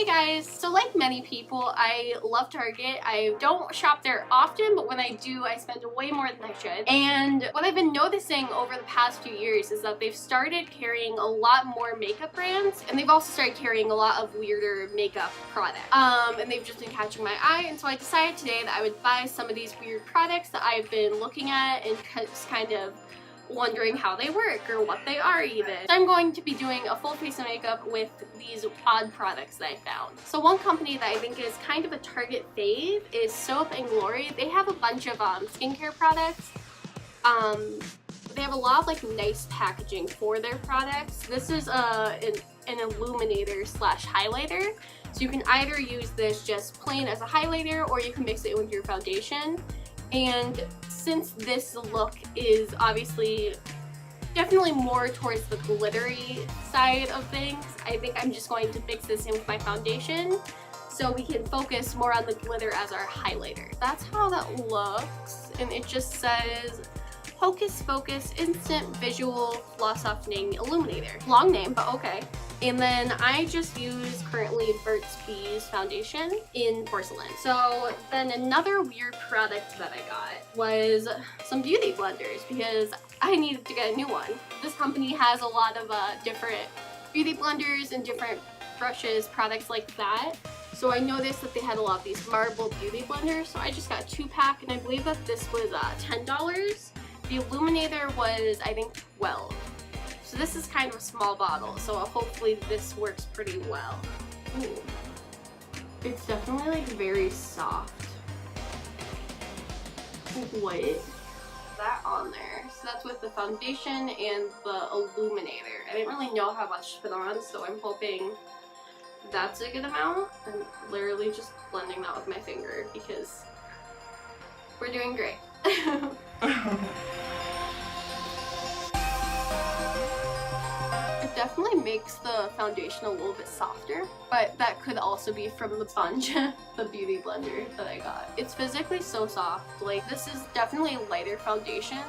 Hey guys, so like many people, I love Target. I don't shop there often, but when I do, I spend way more than I should. And what I've been noticing over the past few years is that they've started carrying a lot more makeup brands, and they've also started carrying a lot of weirder makeup products. And they've just been catching my eye, and so I decided today that I would buy some of these weird products that I've been looking at and just kind of wondering how they work or what they are even. So I'm going to be doing a full face of makeup with these odd products that I found. So one company that I think is kind of a Target fave is Soap & Glory. They have a bunch of skincare products. They have a lot of like nice packaging for their products. This is an illuminator slash highlighter. So you can either use this just plain as a highlighter or you can mix it with your foundation. And since this look is obviously definitely more towards the glittery side of things, I think I'm just going to mix this in with my foundation so we can focus more on the glitter as our highlighter. That's how that looks, and it just says Hocus Pocus Instant Visual Floss Softening Illuminator. Long name, but okay. And then I just use currently Burt's Bees foundation in porcelain. So then another weird product that I got was some beauty blenders because I needed to get a new one. This company has a lot of different beauty blenders and different brushes, products like that. So I noticed that they had a lot of these marble beauty blenders. So I just got a 2-pack, and I believe that this was $10. The illuminator was, I think, 12. So this is kind of a small bottle, so hopefully this works pretty well. Ooh. It's definitely like very soft. What is that on there? So that's with the foundation and the illuminator. I didn't really know how much to put on, so I'm hoping that's a good amount. I'm literally just blending that with my finger because we're doing great. It definitely makes the foundation a little bit softer, but that could also be from the sponge, the beauty blender that I got. It's physically so soft. Like, this is definitely a lighter foundation,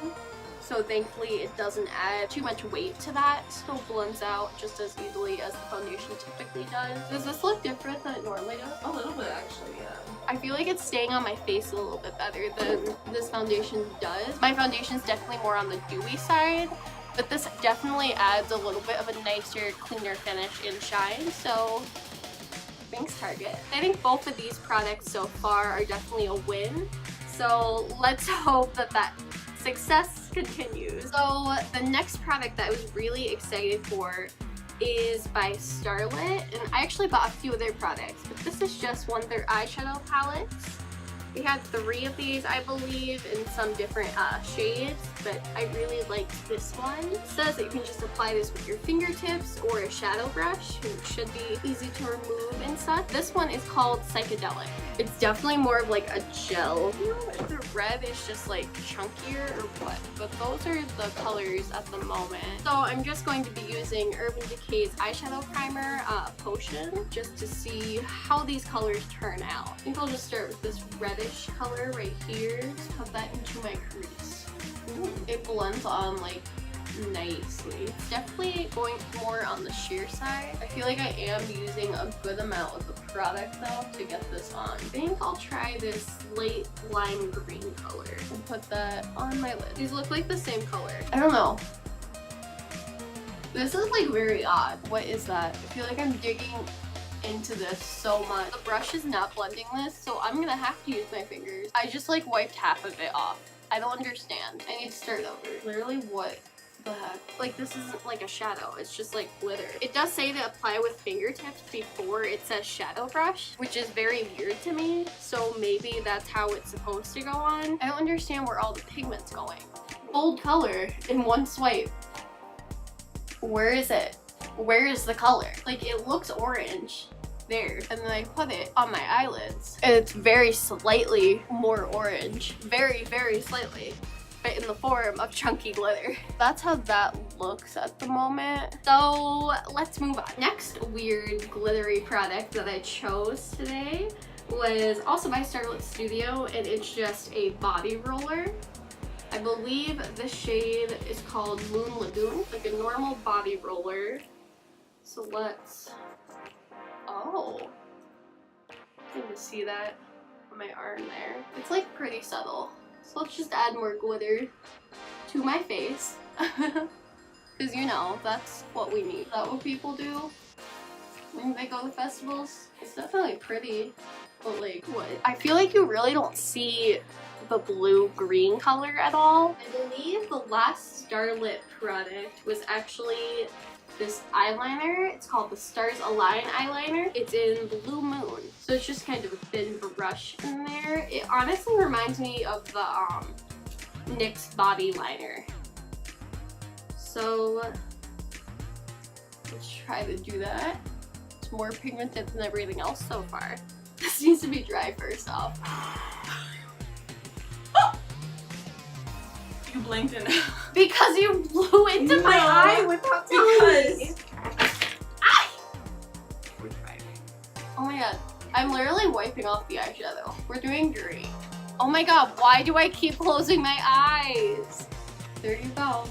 so thankfully it doesn't add too much weight to that. It still blends out just as easily as the foundation typically does. Does this look different than it normally does? A little bit, actually, yeah. I feel like it's staying on my face a little bit better than this foundation does. My foundation's definitely more on the dewy side, but this definitely adds a little bit of a nicer, cleaner finish and shine, so thanks Target. I think both of these products so far are definitely a win, so let's hope that that success continues. So the next product that I was really excited for is by Starlit, and I actually bought a few of their products, but this is just one of their eyeshadow palettes. We had 3 of these, I believe, in some different shades, but I really liked this one. It says that you can just apply this with your fingertips or a shadow brush, which should be easy to remove and such. This one is called Psychedelic. It's definitely more of like a gel. I don't know if the red is just like chunkier or what, but those are the colors at the moment. So I'm just going to be using Urban Decay's eyeshadow primer potion just to see how these colors turn out. I think I'll just start with this reddish color right here. Just put that into my crease. Ooh, it blends on like nicely. It's definitely going more on the sheer side. I feel like I am using a good amount of the product though to get this on. I think I'll try this light lime green color and put that on my lid. These look like the same color. I don't know. This is like very odd. What is that? I feel like I'm digging into this so much. The brush is not blending this, so I'm gonna have to use my fingers. I just like wiped half of it off. I don't understand. I need to start over. Literally, what the heck? Like, this isn't like a shadow, it's just like glitter. It does say to apply with fingertips before it says shadow brush, which is very weird to me, so maybe that's how it's supposed to go on. I don't understand where all the pigment's going. Bold color in one swipe. Where is it? Where is the color? Like, it looks orange there, and then I put it on my eyelids and it's very slightly more orange, very slightly, but in the form of chunky glitter. That's how that looks at the moment. So let's move on. Next weird glittery product that I chose today was also by Starlit Studio, and it's just a body roller. I believe the shade is called Moon Lagoon, like a normal body roller. So let's, oh, can just see that on my arm there. It's like pretty subtle. So let's just add more glitter to my face. Because you know, that's what we need. Is that what people do when they go to festivals? It's definitely pretty, but like, what? I feel like you really don't see the blue-green color at all. I believe the last Starlit product was actually this eyeliner. It's called the Stars Align eyeliner. It's in Blue Moon. So it's just kind of a thin brush in there. It honestly reminds me of the NYX Body Liner. So let's try to do that. It's more pigmented than everything else so far. This needs to be dry first off. You blinked in. Because you blew into my eye without telling me. Oh my god. I'm literally wiping off the eyeshadow. We're doing great. Oh my god, why do I keep closing my eyes? There you go.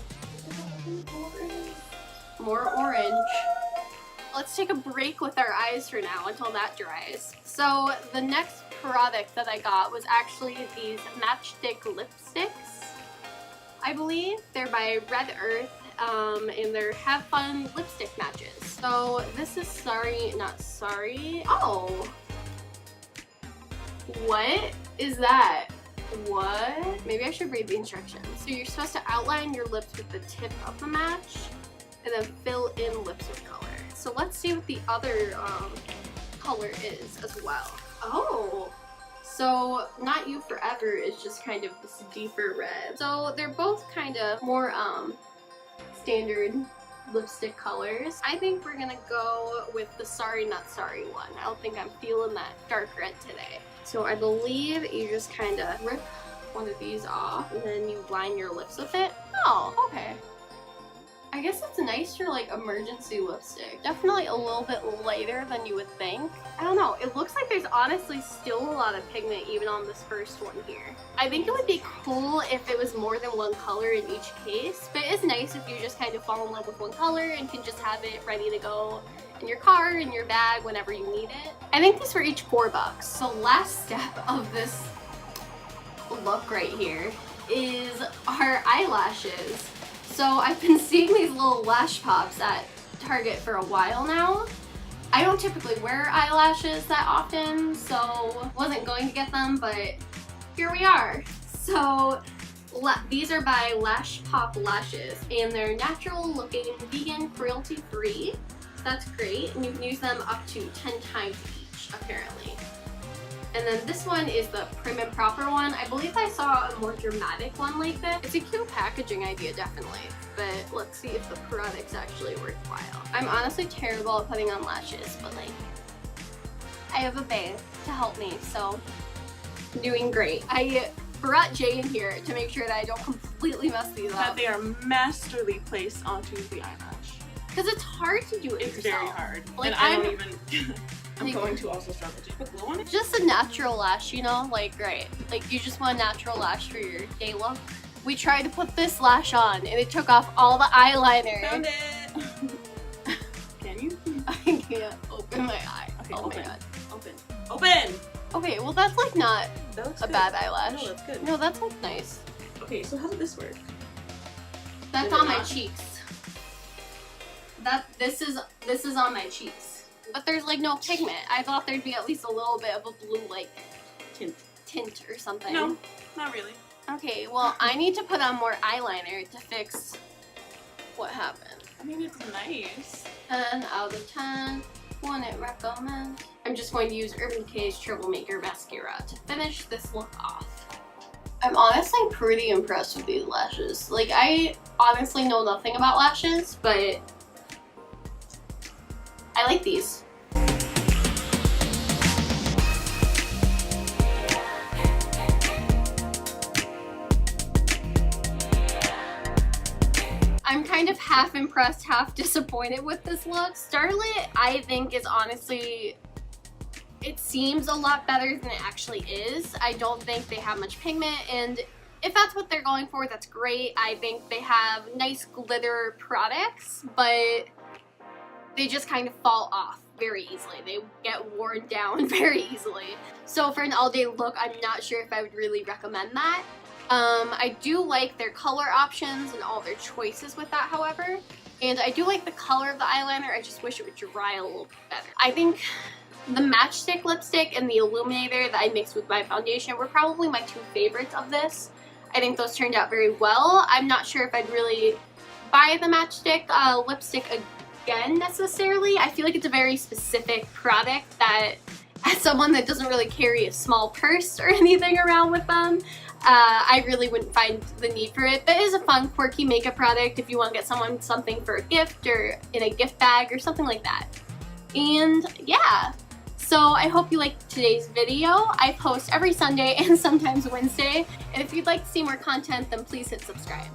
More orange. Let's take a break with our eyes for now until that dries. So the next product that I got was actually these Matchstick lipsticks. I believe they're by Red Earth, and they're Have Fun lipstick matches. So this is Sorry Not Sorry. Oh, what is that? What? Maybe I should read the instructions. So you're supposed to outline your lips with the tip of the match and then fill in lips with color. So let's see what the other color is as well. Oh. So Not You Forever is just kind of this deeper red. So they're both kind of more standard lipstick colors. I think we're gonna go with the Sorry Not Sorry one. I don't think I'm feeling that dark red today. So I believe you just kind of rip one of these off and then you line your lips with it. Oh, okay. I guess it's nice for like emergency lipstick. Definitely a little bit lighter than you would think. I don't know, it looks like there's honestly still a lot of pigment even on this first one here. I think it would be cool if it was more than one color in each case, but it's nice if you just kind of fall in love with one color and can just have it ready to go in your car, in your bag, whenever you need it. I think these were each $4. So last step of this look right here is our eyelashes. So I've been seeing these little lash pops at Target for a while now. I don't typically wear eyelashes that often, so wasn't going to get them, but here we are. So these are by Lash Pop Lashes, and they're natural looking, vegan, cruelty free. So that's great, and you can use them up to 10 times each, apparently. And then this one is the Prim and Proper one. I believe I saw a more dramatic one like this. It's a cute packaging idea, definitely. But let's see if the product's actually worthwhile. I'm honestly terrible at putting on lashes, but like, I have a babe to help me, so I'm doing great. I brought Jay in here to make sure that I don't completely mess these up. That they are masterly placed onto the eyelash. Because it's hard to do it It's yourself. very hard. Like, and I don't even... I'm going to also struggle. Did you put glue on it? Just a natural lash, you know? Like, right. Like, you just want a natural lash for your day look. We tried to put this lash on, and it took off all the eyeliner. Found it! Can you? I can't open my eye. Okay, oh open. my god. Open. Open! Okay, well that's like not That looks a good. bad eyelash. No, that's good. No, that's like nice. Okay, so how did this work? That's Did it on my not? cheeks. This is on my cheeks. But there's like no pigment. I thought there'd be at least a little bit of a blue like tint or something. No, not really. Okay, well I need to put on more eyeliner to fix what happened. I mean, it's nice. 10 out of 10. Wouldn't recommend. I'm just going to use Urban Decay's Troublemaker mascara to finish this look off. I'm honestly pretty impressed with these lashes. Like, I honestly know nothing about lashes, but I like these. I'm kind of half impressed, half disappointed with this look. Starlit, I think, is honestly, it seems a lot better than it actually is. I don't think they have much pigment, and if that's what they're going for, that's great. I think they have nice glitter products, but they just kind of fall off very easily. They get worn down very easily. So for an all-day look, I'm not sure if I would really recommend that. I do like their color options and all their choices with that, however. And I do like the color of the eyeliner, I just wish it would dry a little bit better. I think the Matchstick lipstick and the Illuminator that I mixed with my foundation were probably my two favorites of this. I think those turned out very well. I'm not sure if I'd really buy the Matchstick lipstick again necessarily. I feel like it's a very specific product that, as someone that doesn't really carry a small purse or anything around with them, I really wouldn't find the need for it. But it is a fun, quirky makeup product if you want to get someone something for a gift or in a gift bag or something like that. And yeah, so I hope you liked today's video. I post every Sunday and sometimes Wednesday. And if you'd like to see more content, then please hit subscribe.